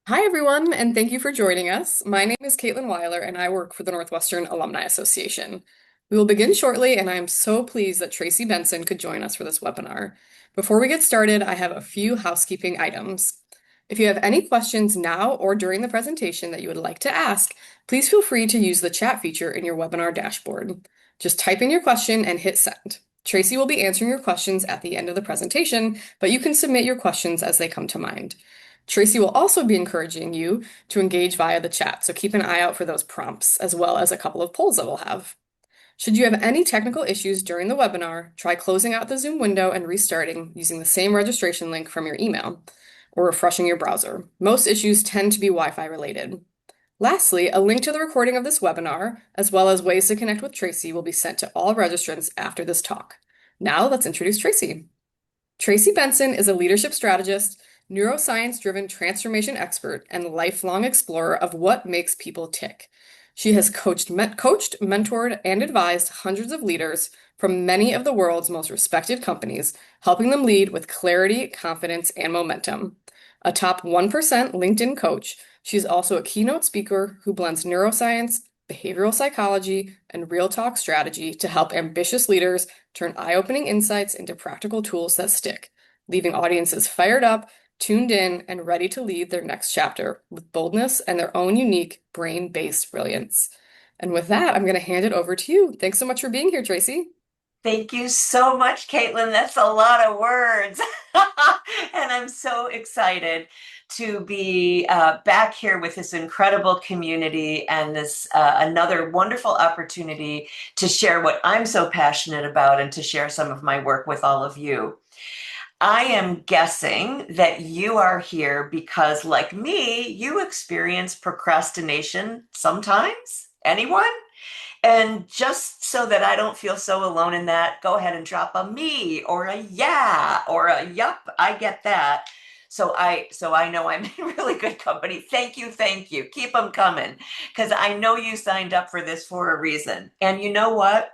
Hi, everyone, and thank you for joining us. My name is Caitlin Weiler, and I work for the Northwestern Alumni Association. We will begin shortly, and I am so pleased that Tracy Benson could join us for this webinar. Before we get started, I have a few housekeeping items. If you have any questions now or during the presentation that you would like to ask, please feel free to use the chat feature in your webinar dashboard. Just type in your question and hit send. Tracy will be answering your questions at the end of the presentation, but you can submit your questions as they come to mind. Tracy will also be encouraging you to engage via the chat, so keep an eye out for those prompts, as well as a couple of polls that we'll have. Should you have any technical issues during the webinar, try closing out the Zoom window and restarting using the same registration link from your email, or refreshing your browser. Most issues tend to be Wi-Fi related. Lastly, a link to the recording of this webinar, as well as ways to connect with Tracy, will be sent to all registrants after this talk. Now let's introduce Tracy. Tracy Benson is a leadership strategist, neuroscience-driven transformation expert, and lifelong explorer of what makes people tick. She has coached, mentored, and advised hundreds of leaders from many of the world's most respected companies, helping them lead with clarity, confidence, and momentum. A top 1% LinkedIn coach, she's also a keynote speaker who blends neuroscience, behavioral psychology, and real talk strategy to help ambitious leaders turn eye-opening insights into practical tools that stick, leaving audiences fired up, tuned in, and ready to lead their next chapter with boldness and their own unique brain-based brilliance. And with that, I'm going to hand it over to you. Thanks so much for being here, Tracy. Thank you so much, Caitlin. That's a lot of words. And I'm so excited to be back here with this incredible community and this another wonderful opportunity to share what I'm so passionate about and to share some of my work with all of you. I am guessing that you are here because, like me, you experience procrastination sometimes. Anyone? And just so that I don't feel so alone in that, go ahead and drop a me or a yeah or a yup, I get that. So I know I'm in really good company. Thank you, thank you. Keep them coming because I know you signed up for this for a reason. And you know what?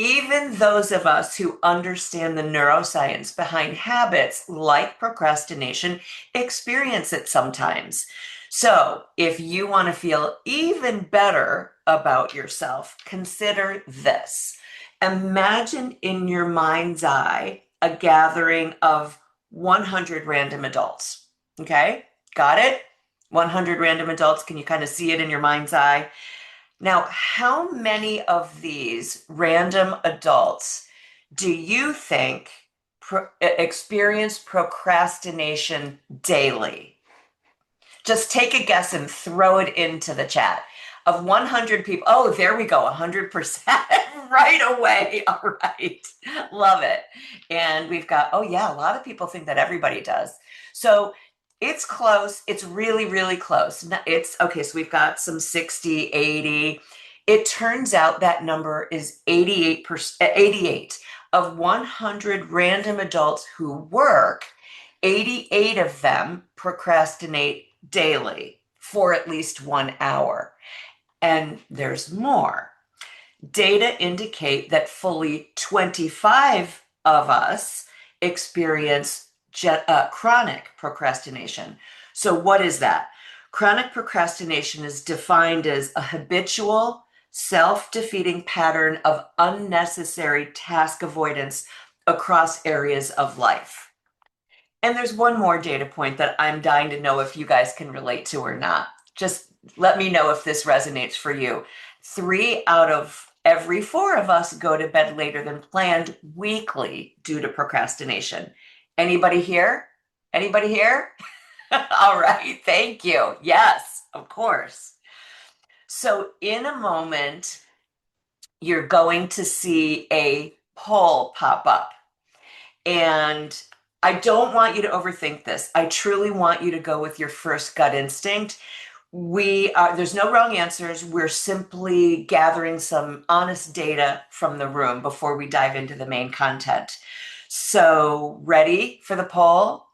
Even those of us who understand the neuroscience behind habits like procrastination experience it sometimes. So, if you want to feel even better about yourself, consider this. Imagine in your mind's eye a gathering of 100 random adults. Okay, got it? 100 random adults. Can you kind of see it in your mind's eye? Now, how many of these random adults do you think experience procrastination daily? Just take a guess and throw it into the chat. Of 100 people, oh, there we go, 100% right away. All right, love it. And we've got, oh, yeah, a lot of people think that everybody does. So it's close. It's really, really close. It's okay. So we've got some 60, 80. It turns out that number is 88%, 88 of 100 random adults who work, 88 of them procrastinate daily for at least 1 hour. And there's more. Data indicate that fully 25 of us experience chronic procrastination. So, what is that? Chronic procrastination is defined as a habitual, self-defeating pattern of unnecessary task avoidance across areas of life. And there's one more data point that I'm dying to know if you guys can relate to or not. Just let me know if this resonates for you. 3 out of every 4 of us go to bed later than planned weekly due to procrastination. Anybody here? Anybody here? All right, thank you. Yes, of course. So, in a moment, you're going to see a poll pop up. And I don't want you to overthink this. I truly want you to go with your first gut instinct. There's no wrong answers. We're simply gathering some honest data from the room before we dive into the main content. So, ready for the poll?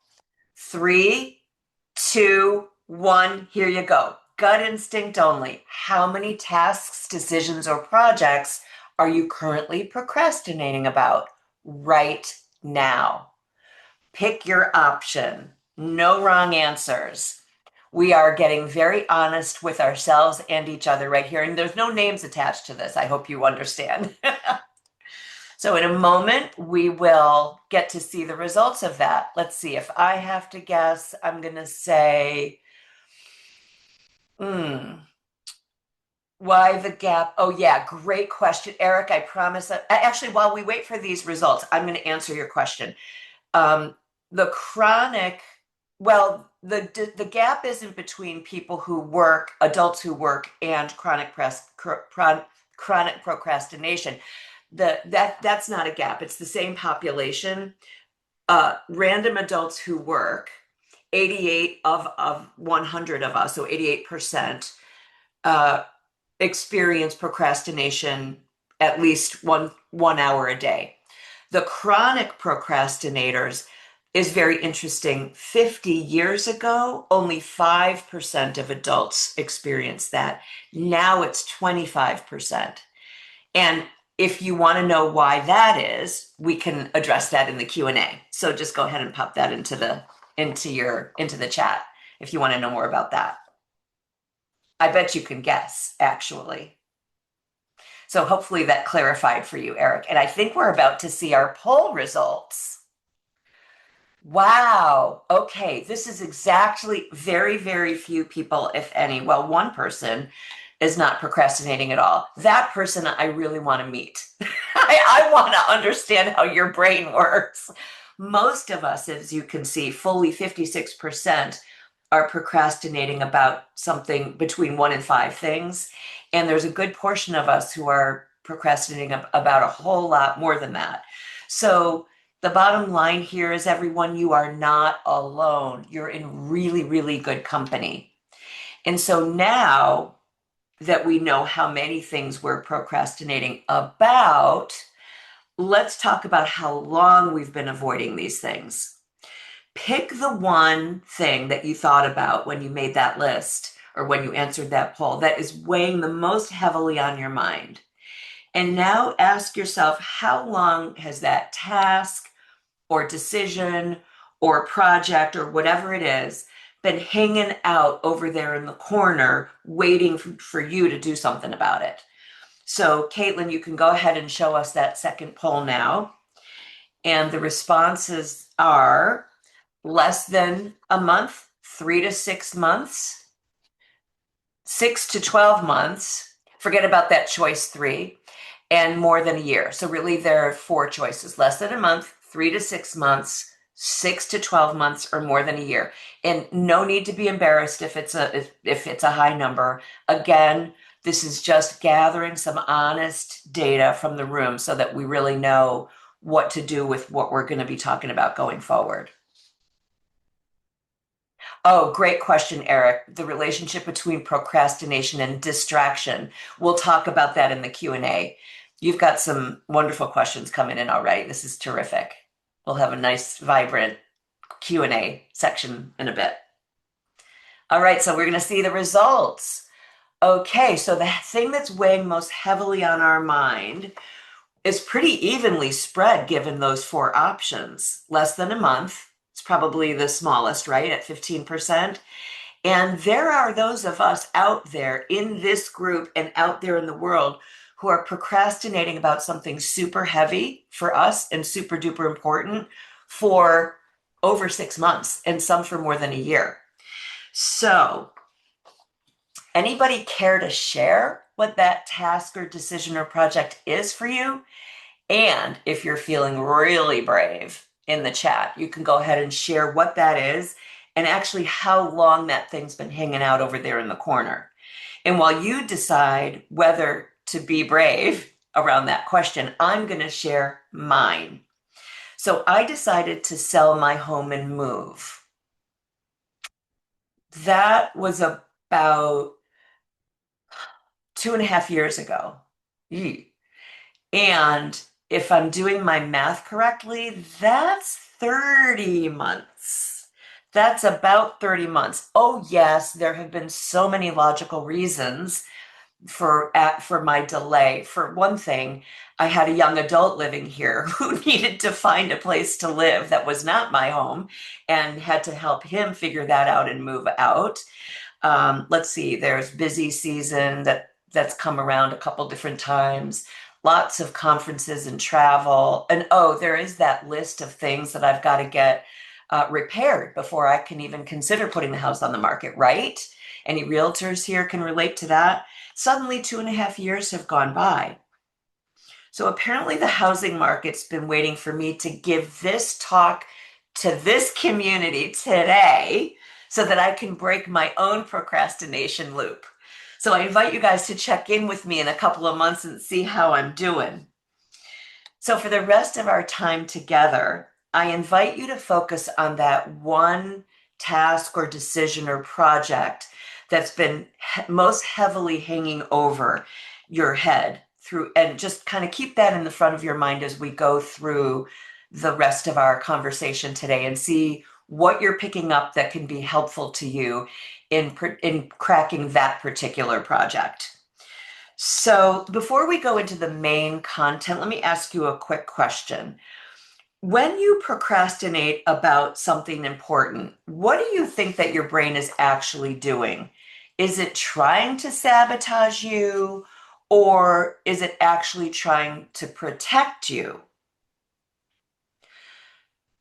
3, 2, 1, here you go. Gut instinct only. How many tasks, decisions, or projects are you currently procrastinating about right now? Pick your option. No wrong answers. We are getting very honest with ourselves and each other right here. And there's no names attached to this. I hope you understand. So in a moment, we will get to see the results of that. Let's see. If I have to guess, I'm going to say, hmm, why the gap? Oh, yeah, great question. Eric, I promise. Actually, while we wait for these results, I'm going to answer your question. Um, the chronic, well, the gap isn't between people who work, adults who work, and chronic procrastination. That's not a gap. It's the same population. Random adults who work, 88 of 100 of us, so 88%, uh, experience procrastination at least one hour a day. The chronic procrastinators is very interesting. 50 years ago, only 5% of adults experienced that. Now it's 25%. And if you want to know why that is, we can address that in the Q&A. So just go ahead and pop that into the chat if you want to know more about that. I bet you can guess, actually. So hopefully that clarified for you, Eric. And I think we're about to see our poll results. Wow. Okay. This is exactly very, very few people, if any. Well, one person is not procrastinating at all. That person I really want to meet. I want to understand how your brain works. Most of us, as you can see, fully 56% are procrastinating about something between one and five things. And there's a good portion of us who are procrastinating about a whole lot more than that. So the bottom line here is, everyone, you are not alone. You're in really, really good company. And so now that we know how many things we're procrastinating about, let's talk about how long we've been avoiding these things. Pick the one thing that you thought about when you made that list or when you answered that poll that is weighing the most heavily on your mind. And now ask yourself, how long has that task or decision or project or whatever it is been hanging out over there in the corner waiting for you to do something about it? So, Caitlin, you can go ahead and show us that second poll now. And the responses are less than a month, 3 to 6 months, 6 to 12 months, forget about that choice three, and more than a year. So really there are four choices: less than a month, 3 to 6 months, 6 to 12 months, or more than a year. And no need to be embarrassed if it's a high number. Again, this is just gathering some honest data from the room so that we really know what to do with what we're going to be talking about going forward. Oh, great question, Eric. The relationship between procrastination and distraction. We'll talk about that in the Q&A. You've got some wonderful questions coming in already. This is terrific. We'll have a nice, vibrant Q&A section in a bit. All right, so we're going to see the results. Okay, so the thing that's weighing most heavily on our mind is pretty evenly spread given those four options. Less than a month, it's probably the smallest, right, at 15%. And there are those of us out there in this group and out there in the world who are procrastinating about something super heavy for us and super duper important for over 6 months, and some for more than a year. So, anybody care to share what that task or decision or project is for you? And if you're feeling really brave, in the chat, you can go ahead and share what that is and actually how long that thing's been hanging out over there in the corner. And while you decide whether to be brave around that question, I'm going to share mine. So I decided to sell my home and move. That was about 2.5 years ago. And if I'm doing my math correctly, that's 30 months. That's about 30 months. Oh, yes, there have been so many logical reasons for my delay. For one thing, I had a young adult living here who needed to find a place to live that was not my home and had to help him figure that out and move out. Let's see, there's busy season that's come around a couple different times, lots of conferences and travel. And oh, there is that list of things that I've got to get repaired before I can even consider putting the house on the market, right? Any realtors here can relate to that. Suddenly, 2.5 years have gone by. So apparently, the housing market's been waiting for me to give this talk to this community today so that I can break my own procrastination loop. So I invite you guys to check in with me in a couple of months and see how I'm doing. So for the rest of our time together, I invite you to focus on that one task or decision or project that's been most heavily hanging over your head through, and just kind of keep that in the front of your mind as we go through the rest of our conversation today and see what you're picking up that can be helpful to you in cracking that particular project. So before we go into the main content, let me ask you a quick question. When you procrastinate about something important, what do you think that your brain is actually doing? Is it trying to sabotage you, or is it actually trying to protect you?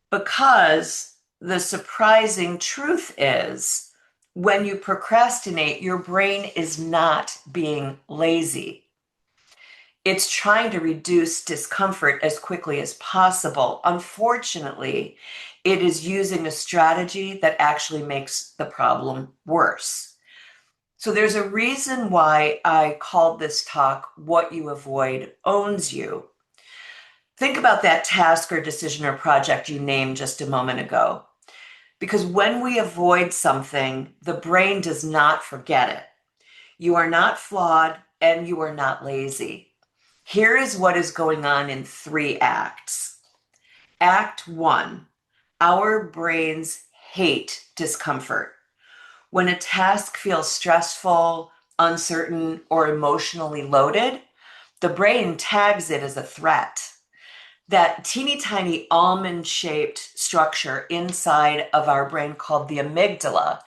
Because the surprising truth is, when you procrastinate, your brain is not being lazy. It's trying to reduce discomfort as quickly as possible. Unfortunately, it is using a strategy that actually makes the problem worse. So there's a reason why I called this talk What You Avoid Owns You. Think about that task or decision or project you named just a moment ago. Because when we avoid something, the brain does not forget it. You are not flawed and you are not lazy. Here is what is going on in 3 acts. Act 1, our brains hate discomfort. When a task feels stressful, uncertain, or emotionally loaded, the brain tags it as a threat. That teeny tiny almond shaped structure inside of our brain called the amygdala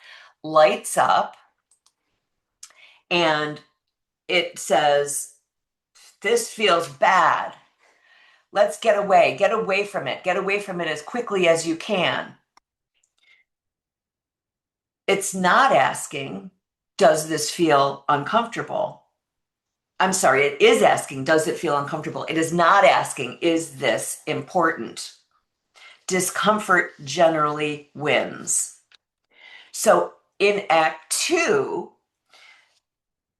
lights up and it says, this feels bad. Let's get away from it, get away from it as quickly as you can. It's not asking, does this feel uncomfortable? I'm sorry, it is asking, does it feel uncomfortable? It is not asking, is this important? Discomfort generally wins. So in Act 2,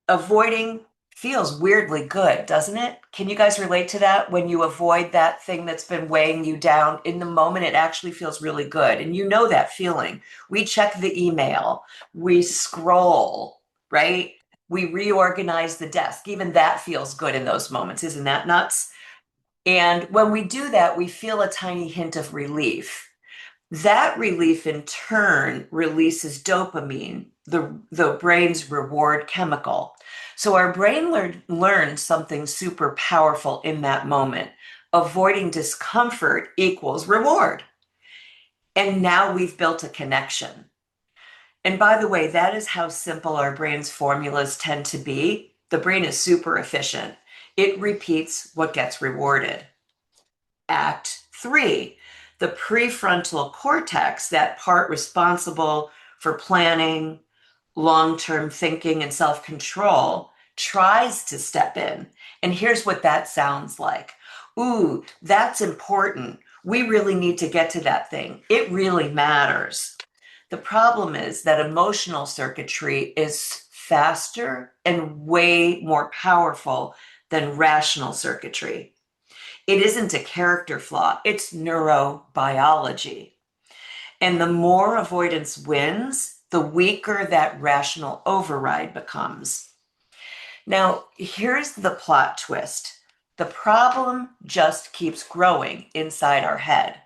avoiding feels weirdly good, doesn't it? Can you guys relate to that? When you avoid that thing that's been weighing you down, in the moment, it actually feels really good. And you know that feeling. We check the email, we scroll, right? We reorganize the desk. Even that feels good in those moments. Isn't that nuts? And when we do that, we feel a tiny hint of relief. That relief in turn releases dopamine, the brain's reward chemical. So our brain learns something super powerful in that moment. Avoiding discomfort equals reward. And now we've built a connection. And by the way, that is how simple our brain's formulas tend to be. The brain is super efficient. It repeats what gets rewarded. Act 3, the prefrontal cortex, that part responsible for planning, long-term thinking, and self-control, tries to step in. And here's what that sounds like. Ooh, that's important. We really need to get to that thing. It really matters. The problem is that emotional circuitry is faster and way more powerful than rational circuitry. It isn't a character flaw, it's neurobiology. And the more avoidance wins, the weaker that rational override becomes. Now, here's the plot twist. The problem just keeps growing inside our head.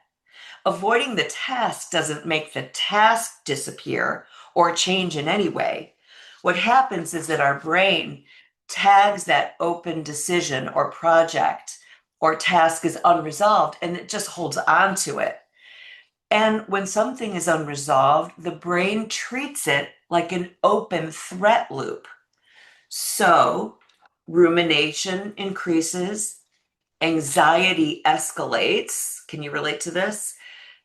Avoiding the task doesn't make the task disappear or change in any way. What happens is that our brain tags that open decision or project or task as unresolved, and it just holds on to it. And when something is unresolved, the brain treats it like an open threat loop. So rumination increases, anxiety escalates. Can you relate to this?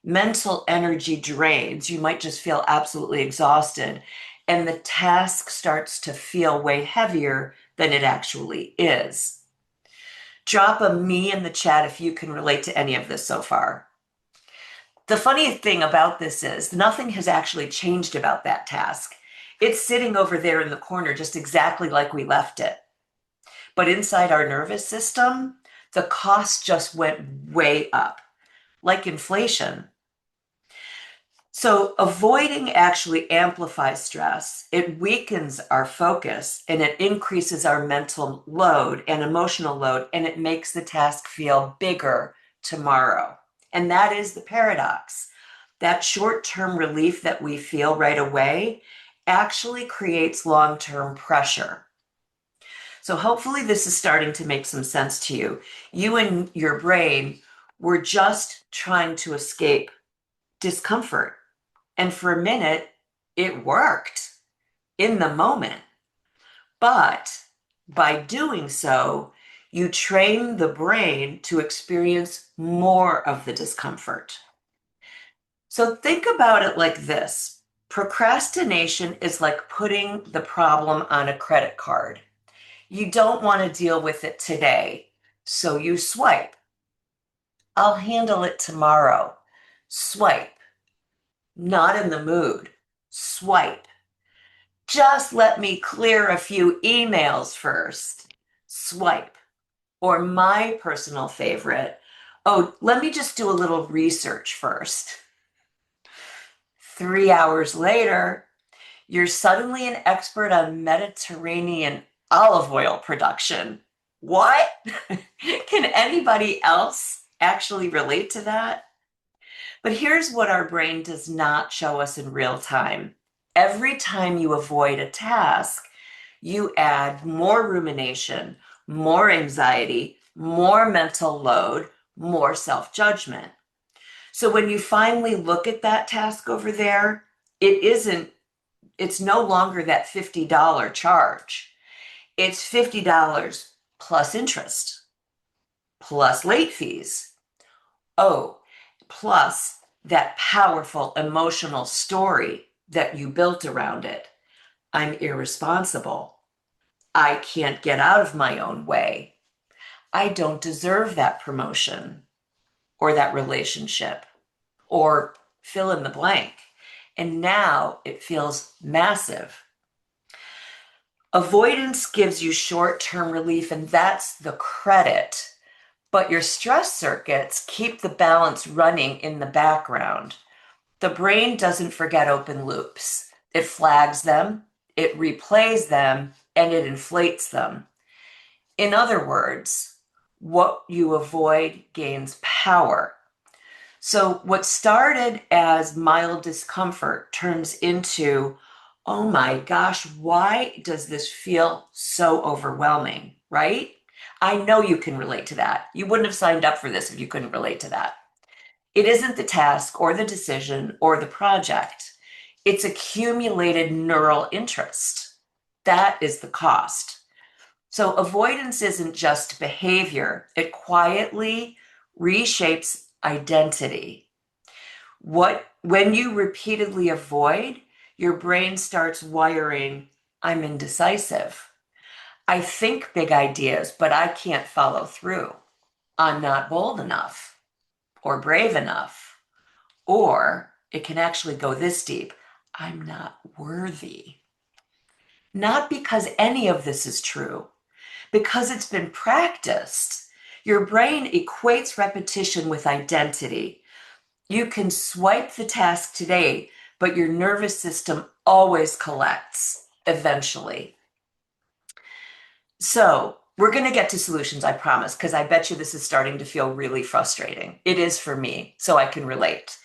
Mental energy drains. You might just feel absolutely exhausted. And the task starts to feel way heavier than it actually is. Drop a me in the chat if you can relate to any of this so far. The funny thing about this is nothing has actually changed about that task. It's sitting over there in the corner just exactly like we left it. But inside our nervous system, the cost just went way up, like inflation. So avoiding actually amplifies stress. It weakens our focus and it increases our mental load and emotional load, and it makes the task feel bigger tomorrow. And that is the paradox. That short-term relief that we feel right away actually creates long-term pressure. So hopefully this is starting to make some sense to you. You and your brain were just trying to escape discomfort. And for a minute, it worked in the moment. But by doing so, you train the brain to experience more of the discomfort. So think about it like this. Procrastination is like putting the problem on a credit card. You don't want to deal with it today, so you swipe. I'll handle it tomorrow. Swipe. Not in the mood. Swipe. Just let me clear a few emails first. Swipe. Or my personal favorite, oh, let me just do a little research first. 3 hours later, you're suddenly an expert on Mediterranean olive oil production. What? Can anybody else actually relate to that? But here's what our brain does not show us in real time. Every time you avoid a task, you add more rumination, more anxiety, more mental load, more self-judgment. So when you finally look at that task over there, it's no longer that $50 charge. It's $50 plus interest, plus late fees. Oh, plus that powerful emotional story that you built around it. I'm irresponsible. I can't get out of my own way. I don't deserve that promotion or that relationship or fill in the blank. And now it feels massive. Avoidance gives you short-term relief, and that's the credit. But your stress circuits keep the balance running in the background. The brain doesn't forget open loops. It flags them, it replays them, and it inflates them. In other words, what you avoid gains power. So what started as mild discomfort turns into, oh my gosh, why does this feel so overwhelming, right? I know you can relate to that. You wouldn't have signed up for this if you couldn't relate to that. It isn't the task or the decision or the project. It's accumulated neural interest. That is the cost. So avoidance isn't just behavior. It quietly reshapes identity. When you repeatedly avoid, your brain starts wiring, I'm indecisive. I think big ideas, but I can't follow through. I'm not bold enough or brave enough. Or it can actually go this deep. I'm not worthy. Not because any of this is true, because it's been practiced. Your brain equates repetition with identity. You can swipe the task today, but your nervous system always collects eventually. So we're going to get to solutions, I promise, because I bet you this is starting to feel really frustrating. It is for me, so I can relate.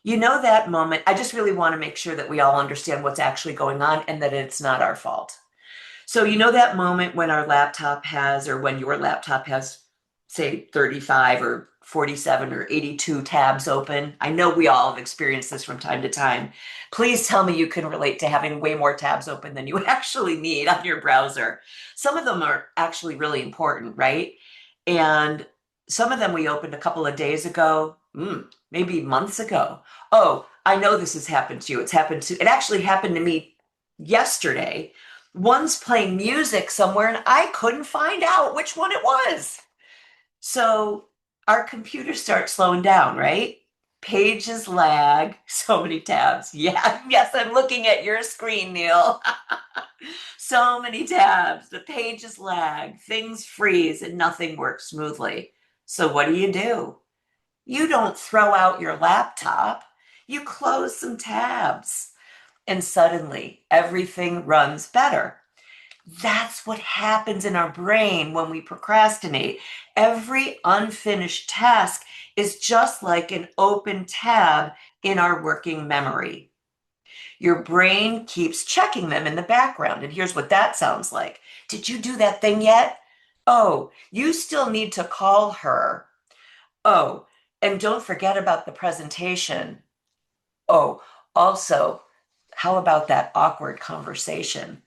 You know that moment, I just really want to make sure that we all understand what's actually going on and that it's not our fault. So, you know that moment when our laptop has, or when your laptop has, say, 35 or 47 or 82 tabs open? I know we all have experienced this from time to time. Please tell me you can relate to having way more tabs open than you actually need on your browser. Some of them are actually really important, right? And some of them we opened a couple of days ago, maybe months ago. Oh, I know this has happened to you. It actually happened to me yesterday. One's playing music somewhere and I couldn't find out which one it was. So our computers start slowing down, right? Pages lag, so many tabs. Yeah, yes, I'm looking at your screen, Neil. So many tabs. The pages lag, things freeze, and nothing works smoothly. So what do? You don't throw out your laptop, you close some tabs, and suddenly everything runs better. That's what happens in our brain when we procrastinate. Every unfinished task is just like an open tab in our working memory. Your brain keeps checking them in the background. And here's what that sounds like. Did you do that thing yet? Oh, you still need to call her. Oh, and don't forget about the presentation. Oh, also, how about that awkward conversation?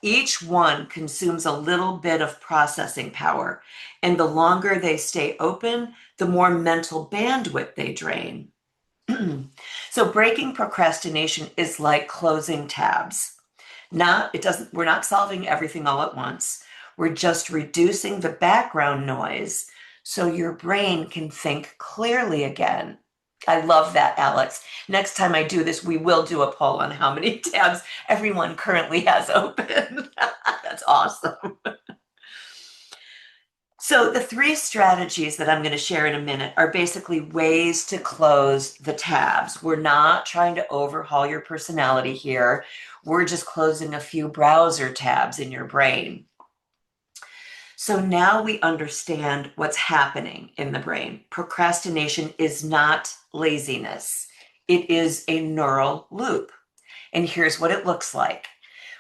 Each one consumes a little bit of processing power, and the longer they stay open, the more mental bandwidth they drain. So breaking procrastination is like closing tabs. We're not solving everything all at once. We're just reducing the background noise so your brain can think clearly again. I love that, Alex. Next time I do this, we will do a poll on how many tabs everyone currently has open. That's awesome. So, the three strategies that I'm going to share in a minute are basically ways to close the tabs. We're not trying to overhaul your personality here. We're just closing a few browser tabs in your brain. So now we understand what's happening in the brain. Procrastination is not laziness, it is a neural loop. And here's what it looks like.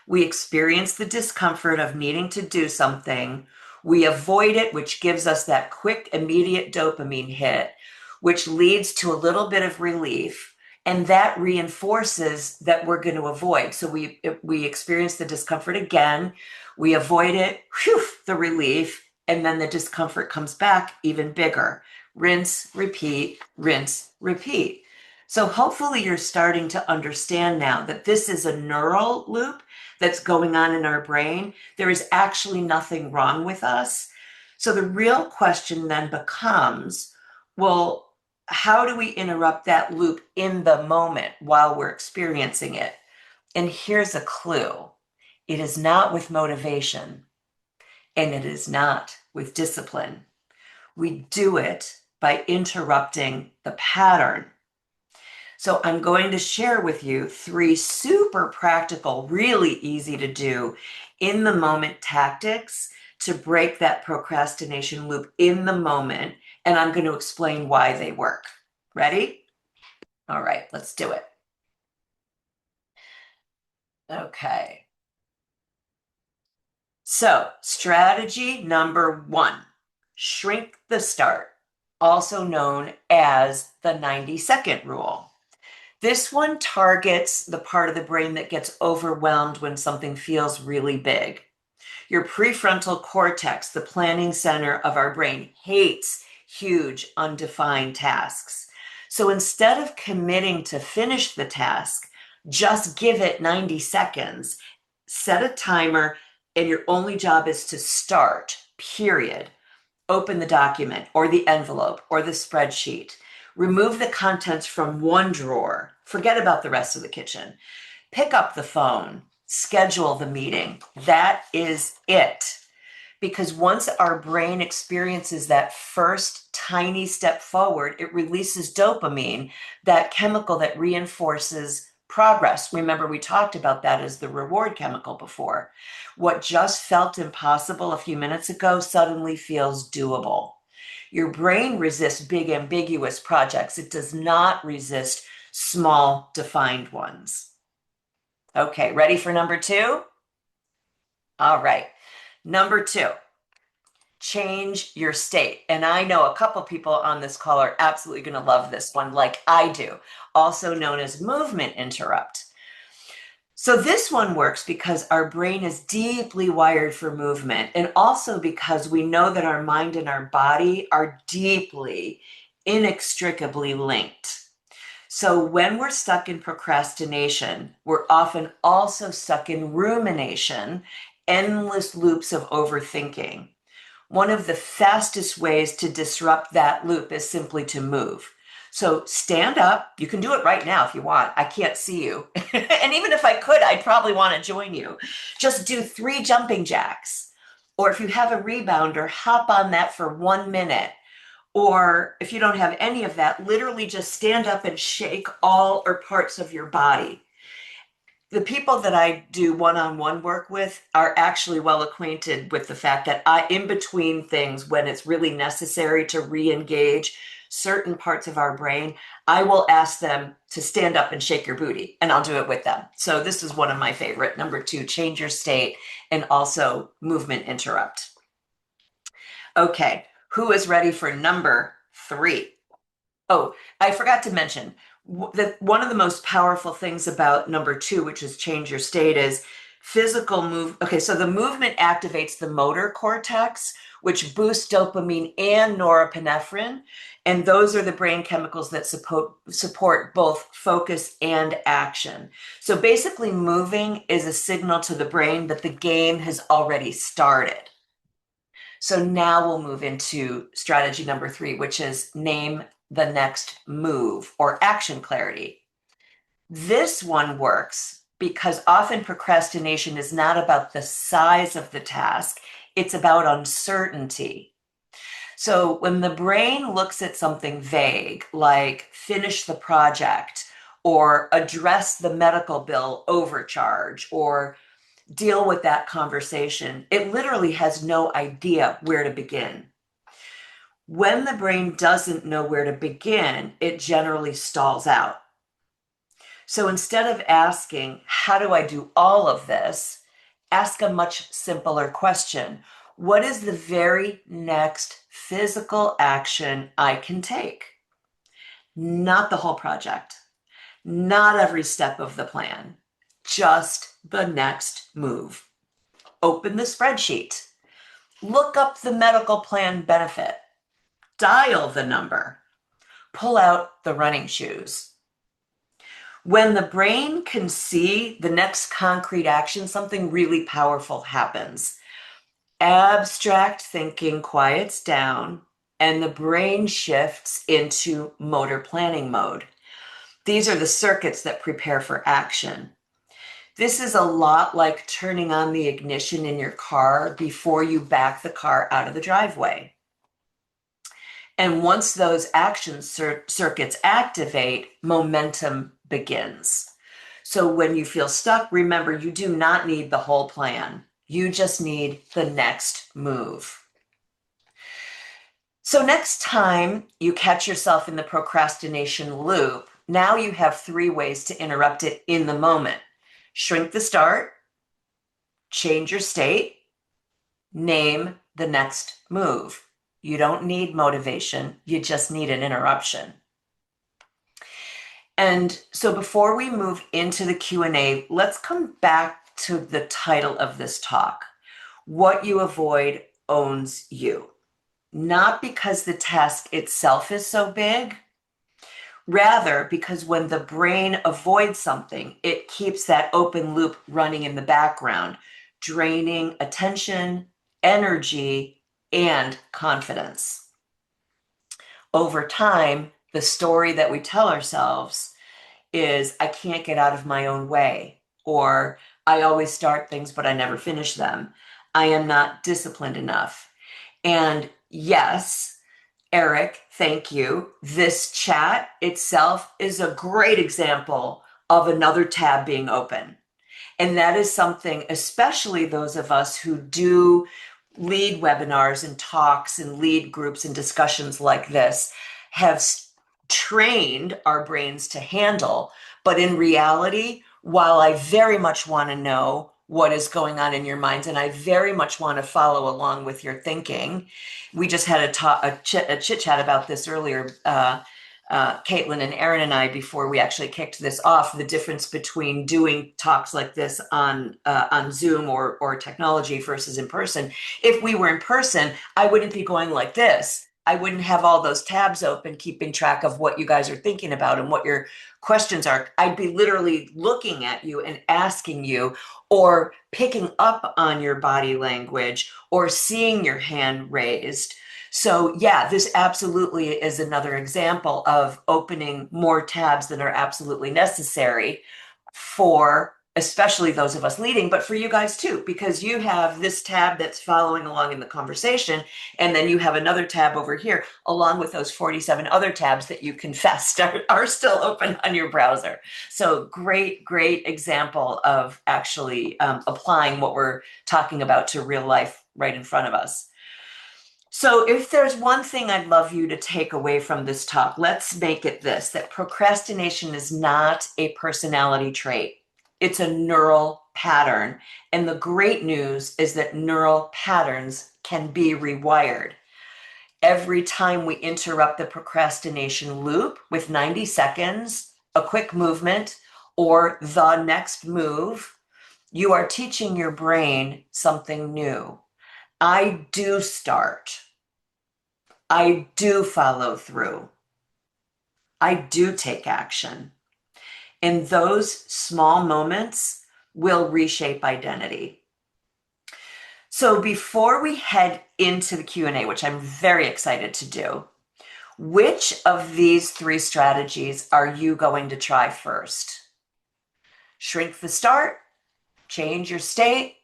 We experience the discomfort of needing to do something. We avoid it, which gives us that quick, immediate dopamine hit, which leads to a little bit of relief. And that reinforces that we're going to avoid. So we experience the discomfort again, we avoid it, whew, the relief, and then the discomfort comes back even bigger. Rinse, repeat, rinse, repeat. So hopefully you're starting to understand now that this is a neural loop that's going on in our brain. There is actually nothing wrong with us. So the real question then becomes, well, how do we interrupt that loop in the moment while we're experiencing it? And here's a clue. It is not with motivation, and it is not with discipline. We do it by interrupting the pattern. So I'm going to share with you three super practical, really easy to do in the moment tactics to break that procrastination loop in the moment. And I'm going to explain why they work. Ready? All right, let's do it. Okay. So, strategy number one, shrink the start, also known as the 90-second rule. This one targets the part of the brain that gets overwhelmed when something feels really big. Your prefrontal cortex, the planning center of our brain, hates huge, undefined tasks. So instead of committing to finish the task, just give it 90 seconds, set a timer, and your only job is to start, period. Open the document or the envelope or the spreadsheet. Remove the contents from one drawer. Forget about the rest of the kitchen. Pick up the phone. Schedule the meeting. That is it. Because once our brain experiences that first tiny step forward, it releases dopamine, that chemical that reinforces progress. Remember, we talked about that as the reward chemical before. What just felt impossible a few minutes ago suddenly feels doable. Your brain resists big, ambiguous projects. It does not resist small, defined ones. Okay, ready for number two? All right. Number two, change your state. And I know a couple people on this call are absolutely going to love this one, like I do, also known as movement interrupt. So this one works because our brain is deeply wired for movement, and also because we know that our mind and our body are deeply, inextricably linked. So when we're stuck in procrastination, we're often also stuck in rumination, endless loops of overthinking. One of the fastest ways to disrupt that loop is simply to move. So stand up. You can do it right now if you want. I can't see you. And even if I could, I'd probably want to join you. Just do 3 jumping jacks. Or if you have a rebounder, hop on that for 1 minute. Or if you don't have any of that, literally just stand up and shake all or parts of your body. The people that I do one-on-one work with are actually well acquainted with the fact that in between things, when it's really necessary to re-engage certain parts of our brain, I will ask them to stand up and shake your booty, and I'll do it with them. So this is one of my favorite. Number two, change your state, and also movement interrupt. Okay, who is ready for number three? Oh, I forgot to mention that one of the most powerful things about number two, which is change your state, is physical move. Okay, so the movement activates the motor cortex, which boosts dopamine and norepinephrine. And those are the brain chemicals that support both focus and action. So basically, moving is a signal to the brain that the game has already started. So now we'll move into strategy number three, which is name the next move or action clarity. This one works because often procrastination is not about the size of the task, it's about uncertainty. So when the brain looks at something vague, like finish the project or address the medical bill overcharge or deal with that conversation, it literally has no idea where to begin. When the brain doesn't know where to begin, it generally stalls out. So instead of asking, how do I do all of this? Ask a much simpler question. What is the very next physical action I can take? Not the whole project, not every step of the plan, just the next move. Open the spreadsheet. Look up the medical plan benefit. Dial the number. Pull out the running shoes. When the brain can see the next concrete action, something really powerful happens. Abstract thinking quiets down, and the brain shifts into motor planning mode. These are the circuits that prepare for action. This is a lot like turning on the ignition in your car before you back the car out of the driveway. And once those action circuits activate, momentum begins. So when you feel stuck, remember, you do not need the whole plan. You just need the next move. So next time you catch yourself in the procrastination loop, now you have 3 ways to interrupt it in the moment. Shrink the start, change your state, name the next move. You don't need motivation, you just need an interruption. And so before we move into the Q&A, let's come back to the title of this talk. What you avoid owns you. Not because the task itself is so big, rather because when the brain avoids something, it keeps that open loop running in the background, draining attention, energy, and confidence. Over time, the story that we tell ourselves is, I can't get out of my own way, or I always start things, but I never finish them. I am not disciplined enough. And yes, Eric, thank you. This chat itself is a great example of another tab being open. And that is something, especially those of us who do lead webinars and talks and lead groups and discussions like this, have trained our brains to handle. But in reality, while I very much want to know what is going on in your minds. And I very much want to follow along with your thinking. We just had a chit chat about this earlier, Caitlin and Aaron and I, before we actually kicked this off, the difference between doing talks like this on Zoom or technology versus in person. If we were in person, I wouldn't be going like this. I wouldn't have all those tabs open, keeping track of what you guys are thinking about and what your questions are. I'd be literally looking at you and asking you, or picking up on your body language, or seeing your hand raised. So, yeah, this absolutely is another example of opening more tabs than are absolutely necessary for especially those of us leading, but for you guys too, because you have this tab that's following along in the conversation, and then you have another tab over here, along with those 47 other tabs that you confessed are still open on your browser. So great, great example of actually applying what we're talking about to real life right in front of us. So, if there's one thing I'd love you to take away from this talk, let's make it this: that procrastination is not a personality trait, it's a neural pattern. And the great news is that neural patterns can be rewired. Every time we interrupt the procrastination loop with 90 seconds, a quick movement, or the next move, you are teaching your brain something new. I do start. I do follow through. I do take action. And those small moments will reshape identity. So before we head into the Q&A, which I'm very excited to do, which of these three strategies are you going to try first? Shrink the start, change your state,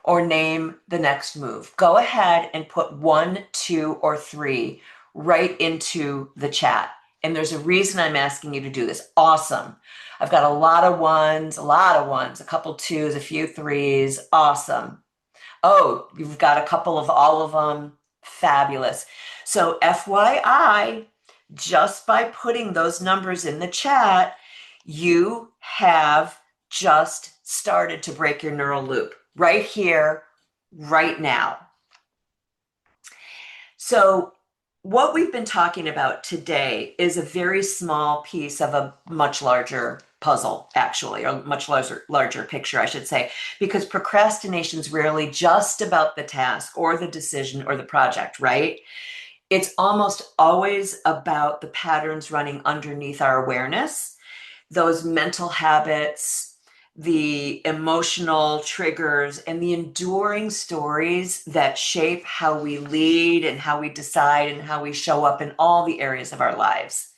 or name the next move? Go ahead and put 1, 2, or 3 right into the chat. And there's a reason I'm asking you to do this. Awesome. I've got a lot of ones, a couple twos, a few threes. Awesome. Oh, you've got a couple of all of them. Fabulous. So FYI, just by putting those numbers in the chat, you have just started to break your neural loop right here, right now. So what we've been talking about today is a very small piece of a much larger puzzle, actually, or much larger picture, I should say, because procrastination is rarely just about the task or the decision or the project, right? It's almost always about the patterns running underneath our awareness, those mental habits, the emotional triggers, and the enduring stories that shape how we lead and how we decide and how we show up in all the areas of our lives.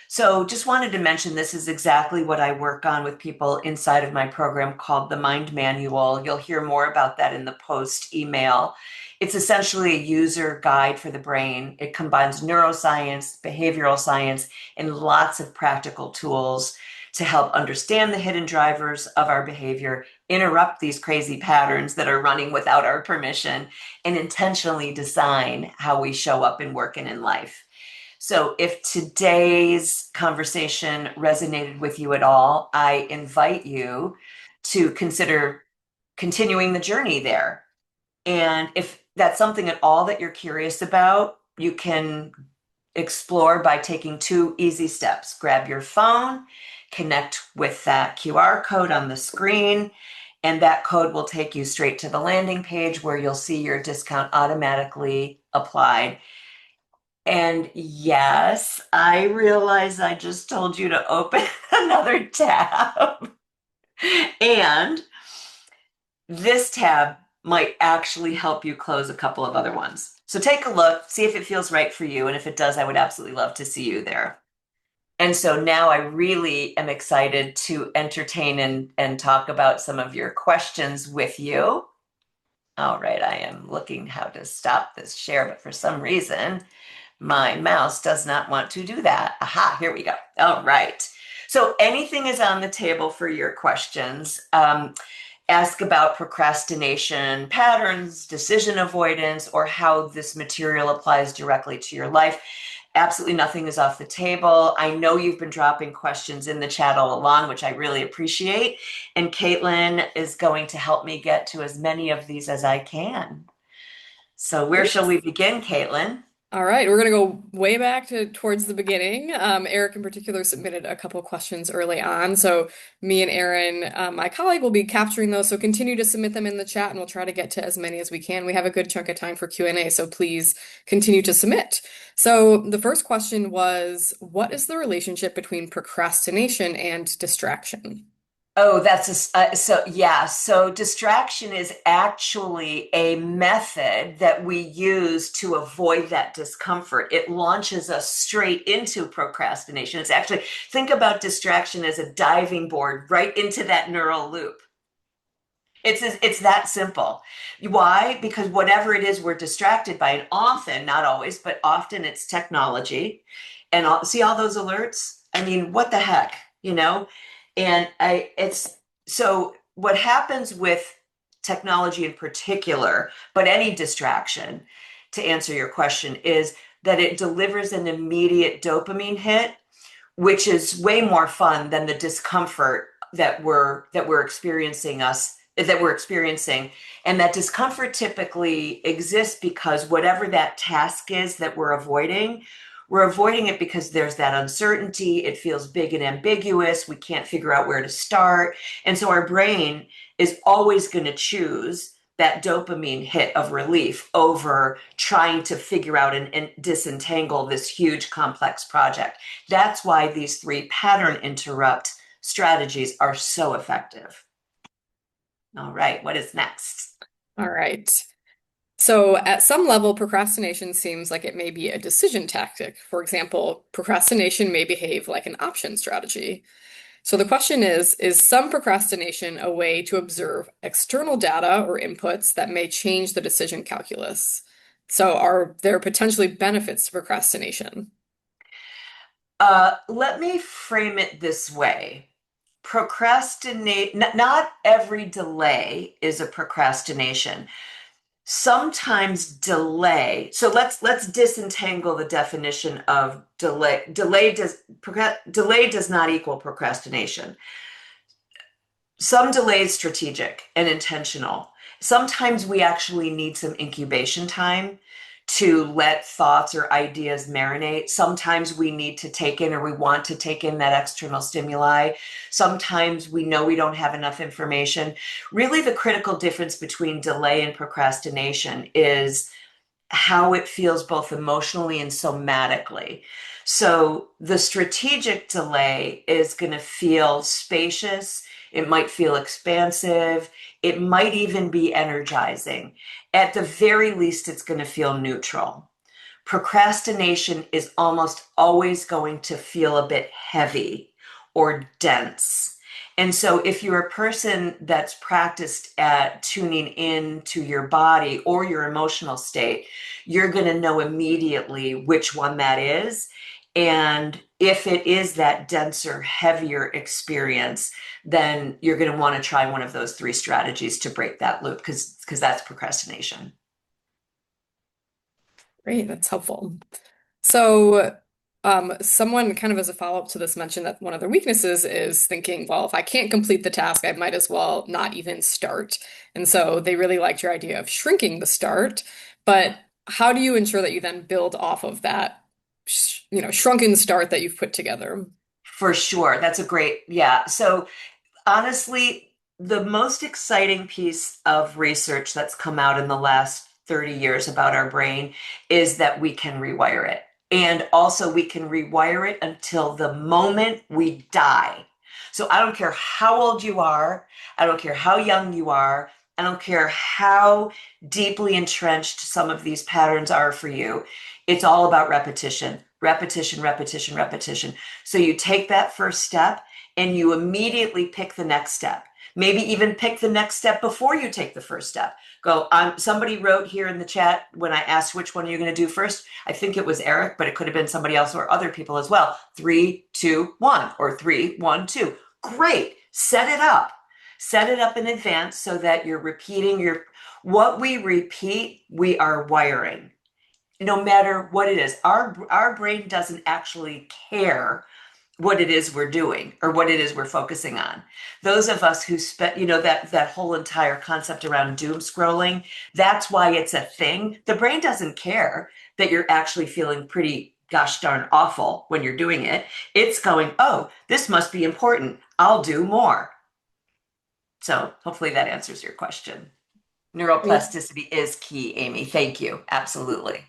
So just wanted to mention this is exactly what I work on with people inside of my program called the Mind Manual. You'll hear more about that in the post email. It's essentially a user guide for the brain. It combines neuroscience, behavioral science, and lots of practical tools to help understand the hidden drivers of our behavior, interrupt these crazy patterns that are running without our permission, and intentionally design how we show up in work and in life. So if today's conversation resonated with you at all, I invite you to consider continuing the journey there. And if that's something at all that you're curious about, you can explore by taking 2 easy steps. Grab your phone, connect with that QR code on the screen, and that code will take you straight to the landing page where you'll see your discount automatically applied. And yes, I realize I just told you to open another tab. And this tab might actually help you close a couple of other ones. So take a look, see if it feels right for you. And if it does, I would absolutely love to see you there. And so now I really am excited to entertain and talk about some of your questions with you. All right, I am looking how to stop this share, but for some reason, my mouse does not want to do that. Aha, here we go. All right. So anything is on the table for your questions. Ask about procrastination patterns, decision avoidance, or how this material applies directly to your life. Absolutely nothing is off the table. I know you've been dropping questions in the chat all along, which I really appreciate. And Caitlin is going to help me get to as many of these as I can. So where shall Great. we begin, Caitlin? All right, we're going to go way back to towards the beginning. Eric, in particular, submitted a couple questions early on. So, me and Aaron, my colleague, will be capturing those. So, continue to submit them in the chat and we'll try to get to as many as we can. We have a good chunk of time for Q&A, so please continue to submit. So, the first question was, what is the relationship between procrastination and distraction? Oh, so yeah. So distraction is actually a method that we use to avoid that discomfort. It launches us straight into procrastination. It's actually, think about distraction as a diving board right into that neural loop. It's that simple. Why? Because whatever it is we're distracted by, and often, not always, but often it's technology. And see all those alerts? I mean, what the heck, you know? And I it's so what happens with technology in particular, but any distraction, to answer your question, is that it delivers an immediate dopamine hit, which is way more fun than the discomfort that we're experiencing. And that discomfort typically exists because whatever that task is that we're avoiding it because there's that uncertainty. It feels big and ambiguous. We can't figure out where to start. And so our brain is always going to choose that dopamine hit of relief over trying to figure out and disentangle this huge complex project. That's why these three pattern interrupt strategies are so effective. All right, what is next? All right. So, at some level, procrastination seems like it may be a decision tactic. For example, procrastination may behave like an option strategy. So, the question is some procrastination a way to observe external data or inputs that may change the decision calculus? So, are there potentially benefits to procrastination? Let me frame it this way. Not every delay is a procrastination. Sometimes delay. So let's disentangle the definition of delay. Delay does not equal procrastination. Some delay is strategic and intentional. Sometimes we actually need some incubation time to let thoughts or ideas marinate. Sometimes we need to take in or we want to take in that external stimuli. Sometimes we know we don't have enough information. Really, the critical difference between delay and procrastination is how it feels both emotionally and somatically. So the strategic delay is going to feel spacious. It might feel expansive. It might even be energizing. At the very least, it's going to feel neutral. Procrastination is almost always going to feel a bit heavy or dense. And so, if you're a person that's practiced at tuning in to your body or your emotional state, you're going to know immediately which one that is. And if it is that denser, heavier experience, then you're going to want to try one of those three strategies to break that loop because that's procrastination. Great, that's helpful. So, someone kind of as a follow-up to this mentioned that one of their weaknesses is thinking, well, if I can't complete the task, I might as well not even start. And so they really liked your idea of shrinking the start. But how do you ensure that you then build off of that, shrunken start that you've put together? For sure. That's a great, yeah. So honestly, the most exciting piece of research that's come out in the last 30 years about our brain is that we can rewire it. And also, we can rewire it until the moment we die. So I don't care how old you are, I don't care how young you are, I don't care how deeply entrenched some of these patterns are for you. It's all about repetition, repetition, repetition, repetition. So you take that first step and you immediately pick the next step. Maybe even pick the next step before you take the first step. Go, somebody wrote here in the chat when I asked which one are you going to do first. I think it was Eric, but it could have been somebody else or other people as well. 3, 2, 1, or 3, 1, 2. Great. Set it up. Set it up in advance so that you're repeating what we repeat, we are wiring. no matter what it is. Our brain doesn't actually care what it is we're doing or what it is we're focusing on. Those of us who spent, that whole entire concept around doom scrolling, that's why it's a thing. The brain doesn't care that you're actually feeling pretty gosh darn awful when you're doing it. It's going, oh, this must be important. I'll do more. So hopefully that answers your question. Neuroplasticity is key, Amy. Thank you. Absolutely.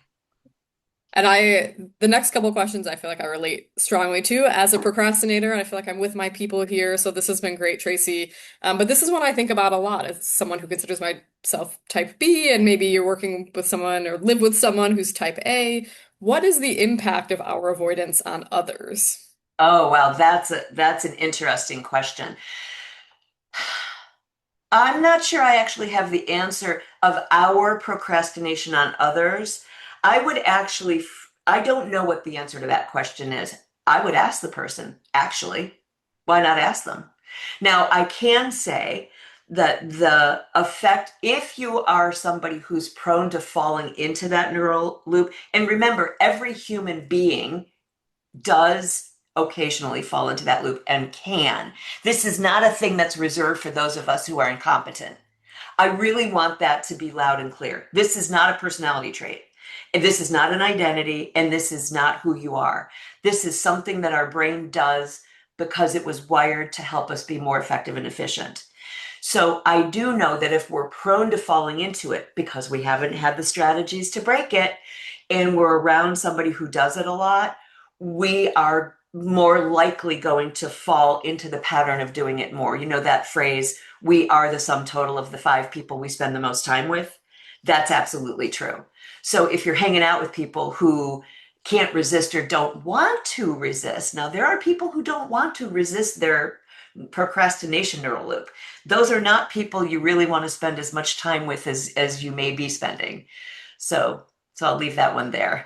And the next couple questions I feel like I relate strongly to as a procrastinator, and I feel like I'm with my people here. So this has been great, Tracy. But this is one I think about a lot as someone who considers myself type B, and maybe you're working with someone or live with someone who's type A. What is the impact of our avoidance on others? Oh, wow, that's an interesting question. I'm not sure I actually have the answer of our procrastination on others. I would actually, I don't know what the answer to that question is. I would ask the person, actually. Why not ask them? Now, I can say that the effect, if you are somebody who's prone to falling into that neural loop, and remember, every human being does occasionally fall into that loop and can. This is not a thing that's reserved for those of us who are incompetent. I really want that to be loud and clear. This is not a personality trait. And this is not an identity, and this is not who you are. This is something that our brain does because it was wired to help us be more effective and efficient. So I do know that if we're prone to falling into it because we haven't had the strategies to break it, and we're around somebody who does it a lot, we are more likely going to fall into the pattern of doing it more. You know that phrase, we are the sum total of the five people we spend the most time with? That's absolutely true. So if you're hanging out with people who can't resist or don't want to resist, now there are people who don't want to resist their procrastination neural loop. Those are not people you really want to spend as much time with as you may be spending. So I'll leave that one there.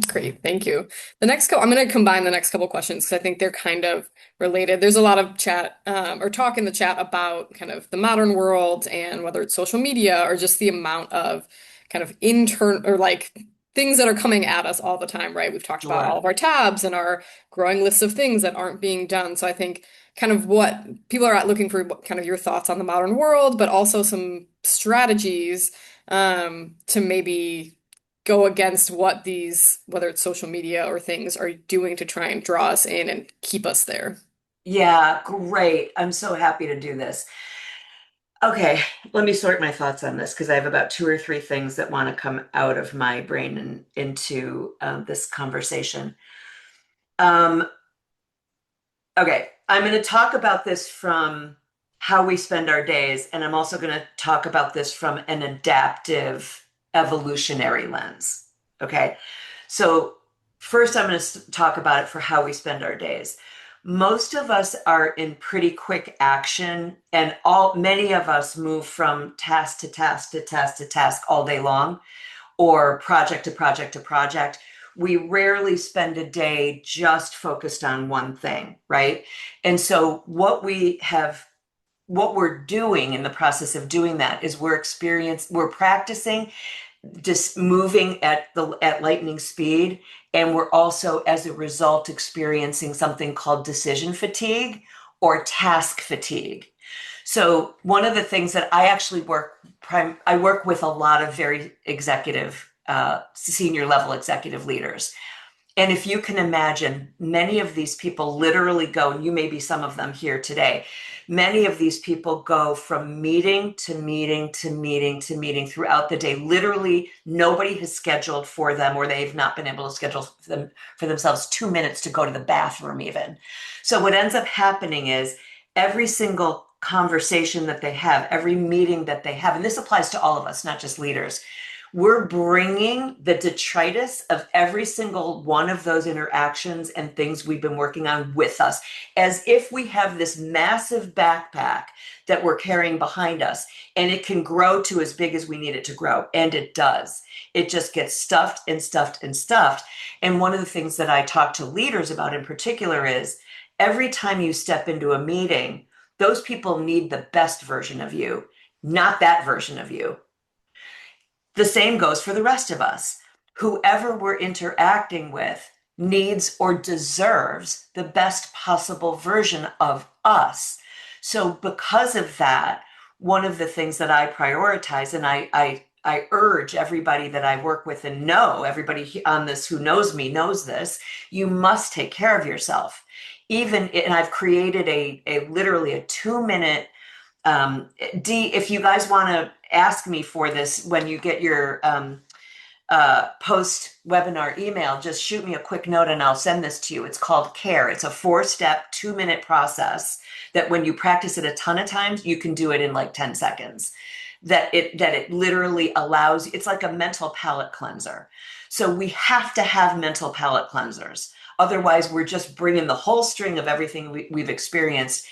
Great, thank you. I'm going to combine the next couple questions because I think they're kind of related. There's a lot of chat or talk in the chat about kind of the modern world and whether it's social media or just the amount of kind of intern or like things that are coming at us all the time, right? We've talked about all Sure. of our tabs and our growing lists of things that aren't being done. So I think kind of what people are at looking for, kind of your thoughts on the modern world, but also some strategies to maybe go against what these, whether it's social media or things, are doing to try and draw us in and keep us there. Yeah, great. I'm so happy to do this. Okay, let me sort my thoughts on this because I have about two or three things that want to come out of my brain and into this conversation. Um, okay, I'm going to talk about this from how we spend our days, and I'm also going to talk about this from an adaptive evolutionary lens. Okay, so first I'm going to talk about it for how we spend our days. Most of us are in pretty quick action, and many of us move from task to task to task to task all day long, or project to project to project. We rarely spend a day just focused on one thing, right? And so what we're doing in the process of doing that is we're practicing just moving at lightning speed, and we're also as a result experiencing something called decision fatigue or task fatigue. So one of the things that I work with a lot of very executive senior level executive leaders. And if you can imagine, many of these people literally go, and you may be some of them here today, many of these people go from meeting to meeting to meeting to meeting throughout the day. Literally, nobody has scheduled for them, or they've not been able to schedule for themselves 2 minutes to go to the bathroom, even. So, what ends up happening is every single conversation that they have, every meeting that they have, and this applies to all of us, not just leaders, we're bringing the detritus of every single one of those interactions and things we've been working on with us, as if we have this massive backpack that we're carrying behind us, and it can grow to as big as we need it to grow. And it does. It just gets stuffed and stuffed and stuffed. And one of the things that I talk to leaders about in particular is every time you step into a meeting, those people need the best version of you, not that version of you. The same goes for the rest of us. whoever we're interacting with needs or deserves the best possible version of us. So, because of that, one of the things that I prioritize, and I urge everybody that I work with and know, everybody on this who knows me knows this, you must take care of yourself. And I've created a literally a 2 minute if you guys want to ask me for this when you get your post webinar email, just shoot me a quick note and I'll send this to you. It's called CARE. It's a 4-step, 2 minute process that when you practice it a ton of times, you can do it in like 10 seconds. That it literally allows, it's like a mental palate cleanser. So we have to have mental palate cleansers. Otherwise, we're just bringing the whole string of everything we've experienced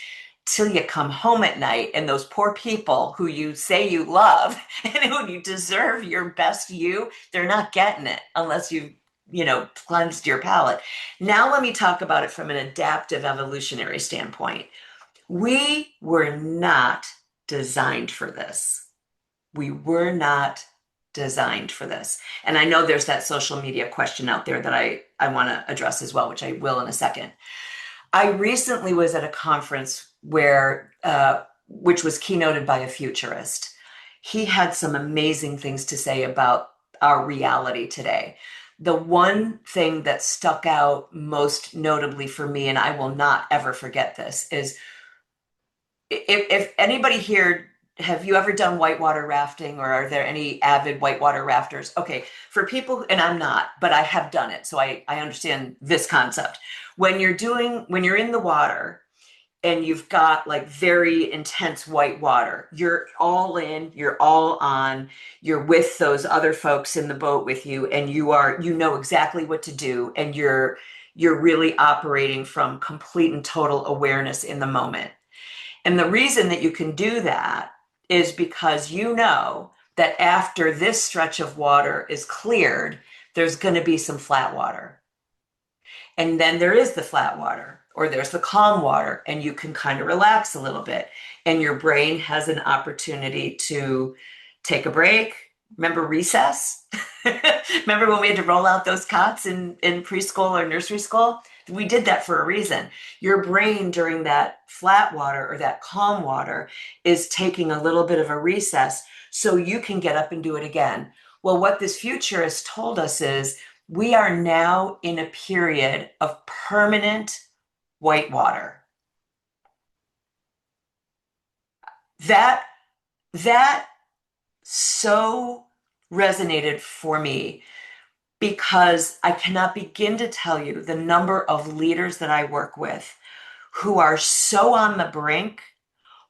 till you come home at night, and those poor people who you say you love and who you deserve your best they're not getting it unless you've cleansed your palate. Now let me talk about it from an adaptive evolutionary standpoint. We were not designed for this. We were not designed for this. And I know there's that social media question out there that I want to address as well, which I will in a second. I recently was at a conference which was keynoted by a futurist. He had some amazing things to say about our reality today. The one thing that stuck out most notably for me, and I will not ever forget this, is if anybody here, have you ever done whitewater rafting, or are there any avid whitewater rafters? Okay, for people, and I'm not, but I have done it, so I understand this concept. When you're in the water and you've got like very intense white water, you're all in, you're all on, you're with those other folks in the boat with you, and you know exactly what to do, and you're really operating from complete and total awareness in the moment. And the reason that you can do that is because you know that after this stretch of water is cleared, there's going to be some flat water. And then there is the flat water, or there's the calm water, and you can kind of relax a little bit. And your brain has an opportunity to take a break. Remember recess? Remember when we had to roll out those cots in preschool or nursery school? We did that for a reason. Your brain during that flat water or that calm water is taking a little bit of a recess so you can get up and do it again. Well, what this futurist told us is we are now in a period of permanent white water. That that so resonated for me because I cannot begin to tell you the number of leaders that I work with who are so on the brink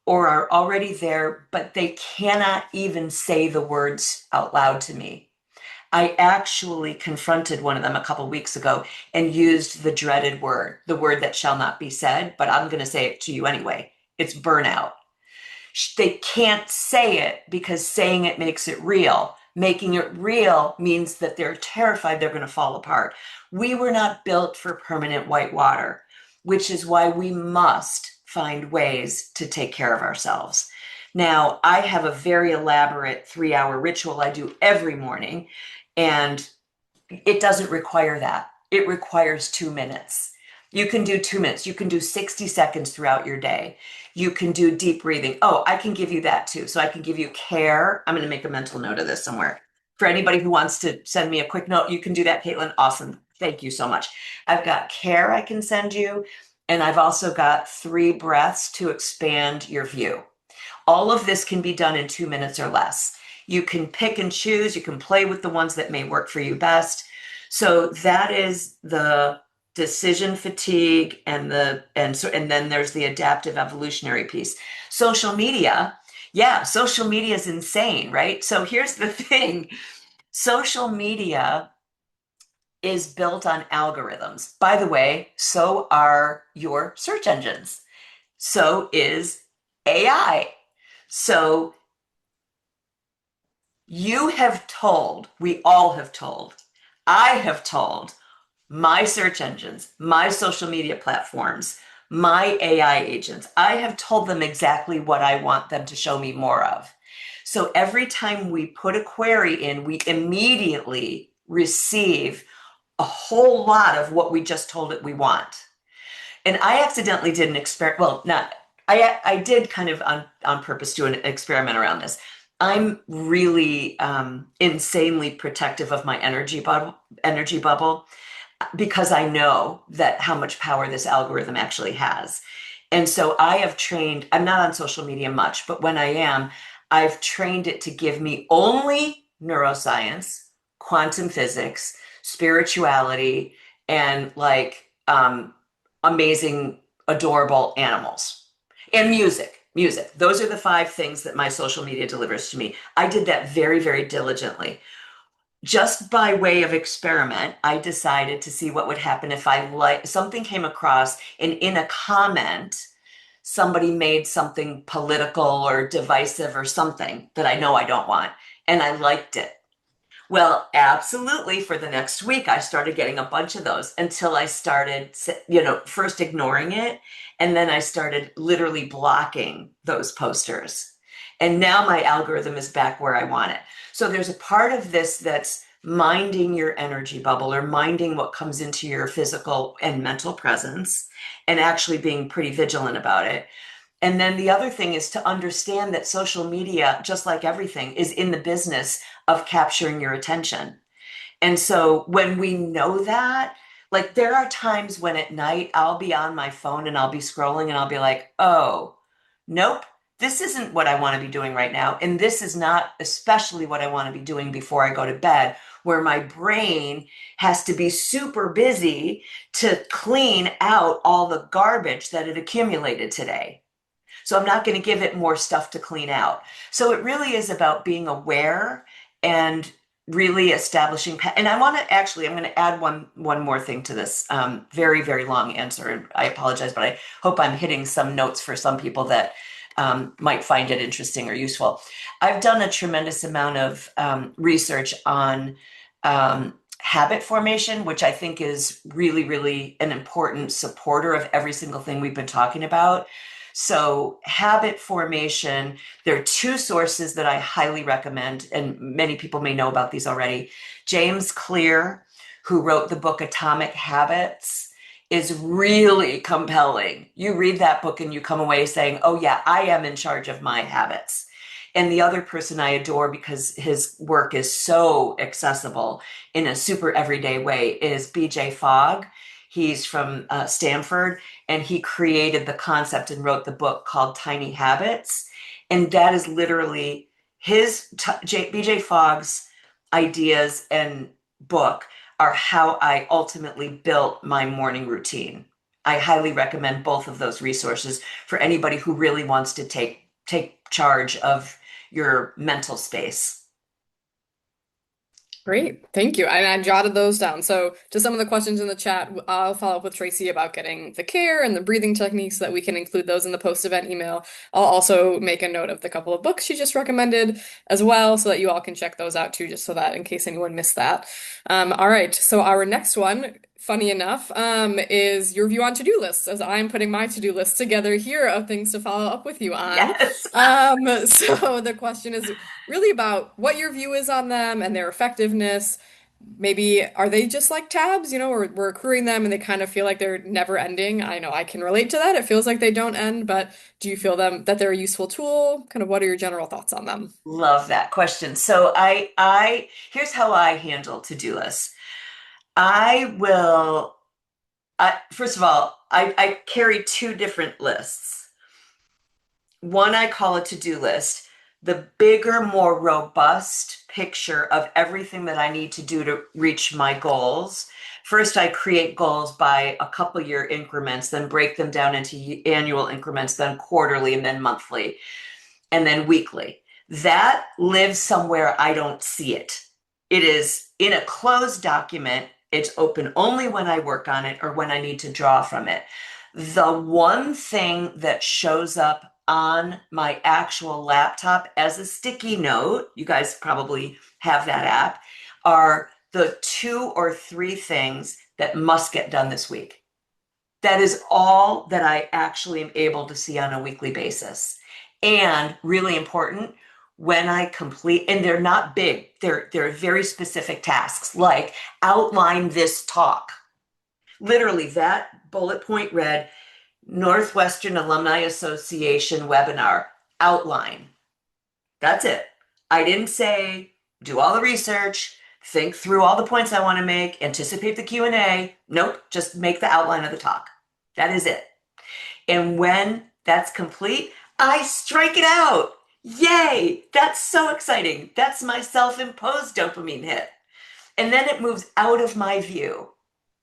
or are already there, but they cannot even say the words out loud to me. I actually confronted one of them a couple weeks ago and used the dreaded word, the word that shall not be said, but I'm going to say it to you anyway. It's burnout. They can't say it because saying it makes it real. Making it real means that they're terrified they're going to fall apart. We were not built for permanent white water, which is why we must find ways to take care of ourselves. Now, I have a very elaborate 3-hour ritual I do every morning, and it doesn't require that. It requires 2 minutes. You can do 2 minutes. You can do 60 seconds throughout your day. You can do deep breathing. Oh, I can give you that too. So I can give you care. I'm going to make a mental note of this somewhere. For anybody who wants to send me a quick note, you can do that, Caitlin. Awesome. Thank you so much. I've got care I can send you. And I've also got 3 breaths to expand your view. All of this can be done in 2 minutes or less. You can pick and choose. You can play with the ones that may work for you best. So that is the decision fatigue and then there's the adaptive evolutionary piece. Social media, yeah, social media is insane, right? So here's the thing. Social media is built on algorithms. By the way, so are your search engines. So is AI. So we all have told, I have told my search engines, my social media platforms, my AI agents, I have told them exactly what I want them to show me more of. So every time we put a query in, we immediately receive a whole lot of what we just told it we want. And I accidentally did an experiment. Well, not I did kind of on purpose do an experiment around this. I'm really insanely protective of my energy bubble because I know that how much power this algorithm actually has. And so I have trained, I'm not on social media much, but when I am, I've trained it to give me only neuroscience, quantum physics, spirituality, and amazing, adorable animals and music. Music. Those are the five things that my social media delivers to me. I did that very, very diligently. Just by way of experiment, I decided to see what would happen if I like something came across and in a comment, somebody made something political or divisive or something that I know I don't want, and I liked it. Well, absolutely. For the next week, I started getting a bunch of those until I started, first ignoring it. And then I started literally blocking those posters. And now my algorithm is back where I want it. So there's a part of this that's minding your energy bubble or minding what comes into your physical and mental presence and actually being pretty vigilant about it. And then the other thing is to understand that social media, just like everything, is in the business of capturing your attention. And so when we know that, like there are times when at night I'll be on my phone and I'll be scrolling and I'll be like, oh, nope, this isn't what I want to be doing right now. And this is not especially what I want to be doing before I go to bed, where my brain has to be super busy to clean out all the garbage that it accumulated today. So I'm not going to give it more stuff to clean out. So it really is about being aware and really establishing. And I want to actually, I'm going to add one more thing to this very, very long answer. And I apologize, but I hope I'm hitting some notes for some people that might find it interesting or useful. I've done a tremendous amount of research on habit formation, which I think is really, really an important supporter of every single thing we've been talking about. So, habit formation, there are two sources that I highly recommend, and many people may know about these already. James Clear, who wrote the book Atomic Habits, is really compelling. You read that book and you come away saying, oh, yeah, I am in charge of my habits. And the other person I adore because his work is so accessible in a super everyday way is BJ Fogg. He's from Stanford, and he created the concept and wrote the book called Tiny Habits. And that is literally BJ Fogg's ideas and book are how I ultimately built my morning routine. I highly recommend both of those resources for anybody who really wants to take charge of your mental space. Great. Thank you. And I jotted those down. So, to some of the questions in the chat, I'll follow up with Tracy about getting the care and the breathing techniques so that we can include those in the post-event email. I'll also make a note of the couple of books she just recommended as well so that you all can check those out too, just so that in case anyone missed that. All right. So, our next one, funny enough, is your view on to-do lists, as I'm putting my to-do list together here of things to follow up with you on. Yes. So, the question is really about what your view is on them and their effectiveness. Maybe are they just like tabs, we're accruing them and they kind of feel like they're never ending. I know I can relate to that. It feels like they don't end, but do you feel them that they're a useful tool? Kind of what are your general thoughts on them? Love that question. So I here's how I handle to-do lists. I will, first of all, I carry two different lists. One I call a to-do list, the bigger, more robust picture of everything that I need to do to reach my goals. First, I create goals by a couple year increments, then break them down into annual increments, then quarterly, and then monthly, and then weekly. That lives somewhere I don't see it. It is in a closed document. It's open only when I work on it or when I need to draw from it. The one thing that shows up on my actual laptop as a sticky note, you guys probably have that app, are the two or three things that must get done this week. That is all that I actually am able to see on a weekly basis. And really important, when I complete, and they're not big, they're very specific tasks, like outline this talk. Literally, that bullet point read Northwestern Alumni Association webinar outline. That's it. I didn't say do all the research, think through all the points I want to make, anticipate the Q&A. Nope, just make the outline of the talk. That is it. And when that's complete, I strike it out. Yay! That's so exciting. That's my self-imposed dopamine hit. And then it moves out of my view.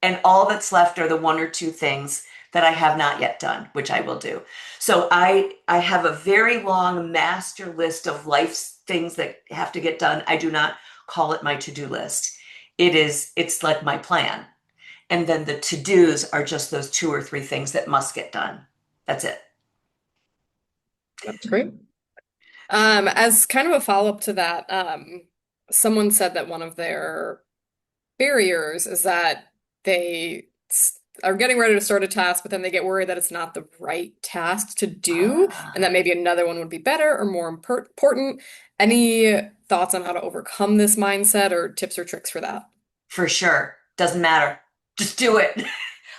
And all that's left are the one or two things that I have not yet done, which I will do. So I have a very long master list of life things that have to get done. I do not call it my to-do list. It's like my plan. And then the to-dos are just those two or three things that must get done. That's it. That's great. As kind of a follow-up to that, someone said that one of their barriers is that are getting ready to start a task, but then they get worried that it's not the right task to do, and that Ah, maybe another one would be better or more important. Any thoughts on how to overcome this mindset or tips or tricks for that? for sure. Doesn't matter. Just do it.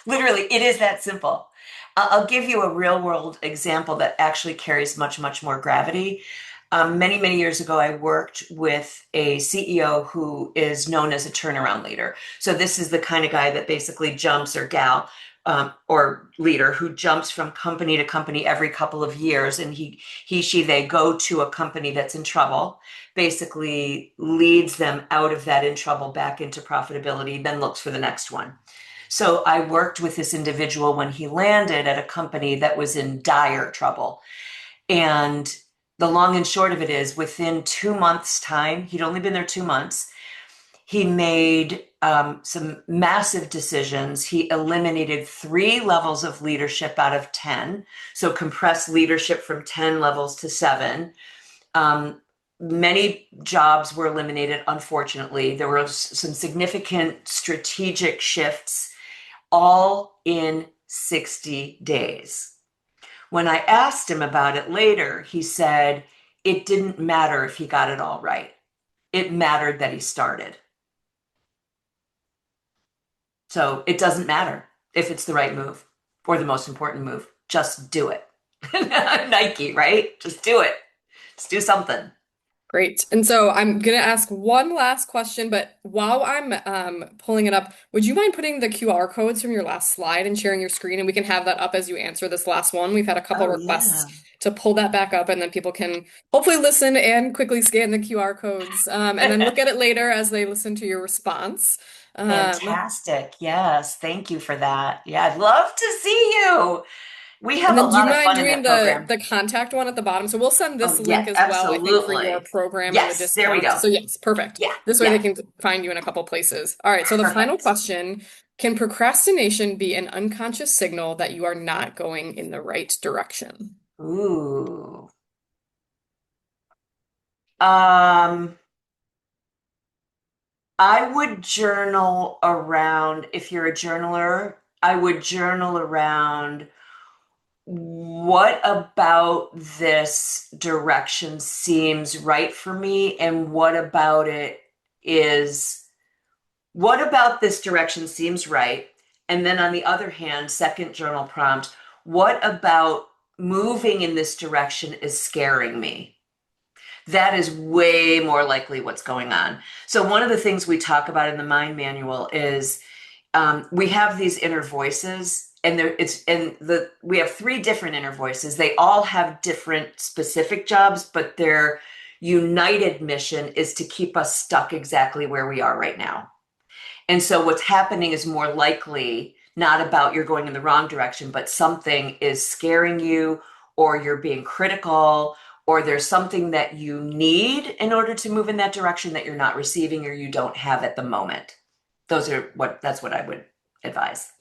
Literally, it is that simple. I'll give you a real world example that actually carries much, much more gravity. Many, many years ago, I worked with a CEO who is known as a turnaround leader. So this is the kind of guy that basically jumps, or gal, or leader who jumps from company to company every couple of years, and they go to a company that's in trouble, basically leads them out of that in trouble back into profitability, then looks for the next one. So I worked with this individual when he landed at a company that was in dire trouble. And the long and short of it is, within 2 months' time, he'd only been there 2 months, he made some massive decisions. He eliminated 3 levels of leadership out of 10, so compressed leadership from 10 levels to 7. Um, Many jobs were eliminated, unfortunately. There were some significant strategic shifts, all in 60 days. When I asked him about it later, he said it didn't matter if he got it all right. It mattered that he started. So it doesn't matter if it's the right move or the most important move. Just do it. Nike, right? Just do it. Just do something. Great. And so I'm gonna ask one last question, but while I'm pulling it up, would you mind putting the QR codes from your last slide and sharing your screen, and we can have that up as you answer this last one? We've had a couple Oh, requests yeah. to pull that back up, and then people can hopefully listen and quickly scan the QR codes, and then look at it later as they listen to your response. Um, Fantastic. Yes. Thank you for that. Yeah, I'd love to see you. We And have a then do you lot of mind fun in doing that the program. the contact one at the bottom? So we'll send this Oh, yeah, link as well, I think, for your absolutely. program and the Yes, there we discount. go. So yes, perfect. Yeah, This way they yeah. can find you in a couple places. All right, so the final Perfect. question, can procrastination be an unconscious signal that you are not going in the right direction? Ooh. Um, I would journal around, if you're a journaler, I would journal around what about this direction seems right for me, and is, what about this direction seems right? And then on the other hand, second journal prompt, what about moving in this direction is scaring me? That is way more likely what's going on. So one of the things we talk about in the mind manual is we have these inner voices, and we have 3 different inner voices. They all have different specific jobs, but their united mission is to keep us stuck exactly where we are right now. And so what's happening is more likely not about you're going in the wrong direction, but something is scaring you, or you're being critical, or there's something that you need in order to move in that direction that you're not receiving or you don't have at the moment. That's what I would advise.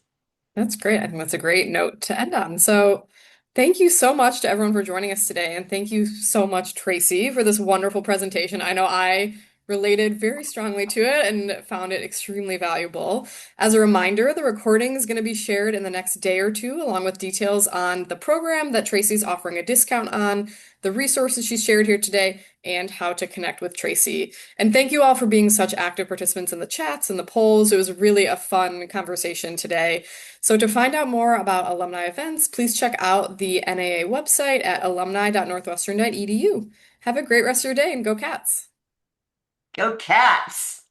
That's great. I think that's a great note to end on. So thank you so much to everyone for joining us today. And thank you so much, Tracy, for this wonderful presentation. I know I related very strongly to it and found it extremely valuable. As a reminder, the recording is going to be shared in the next day or two, along with details on the program that Tracy's offering a discount on, the resources she shared here today, and how to connect with Tracy. And thank you all for being such active participants in the chats and the polls. It was really a fun conversation today. So to find out more about alumni events, please check out the NAA website at alumni.northwestern.edu. Have a great rest of your day and go Cats! Go Cats!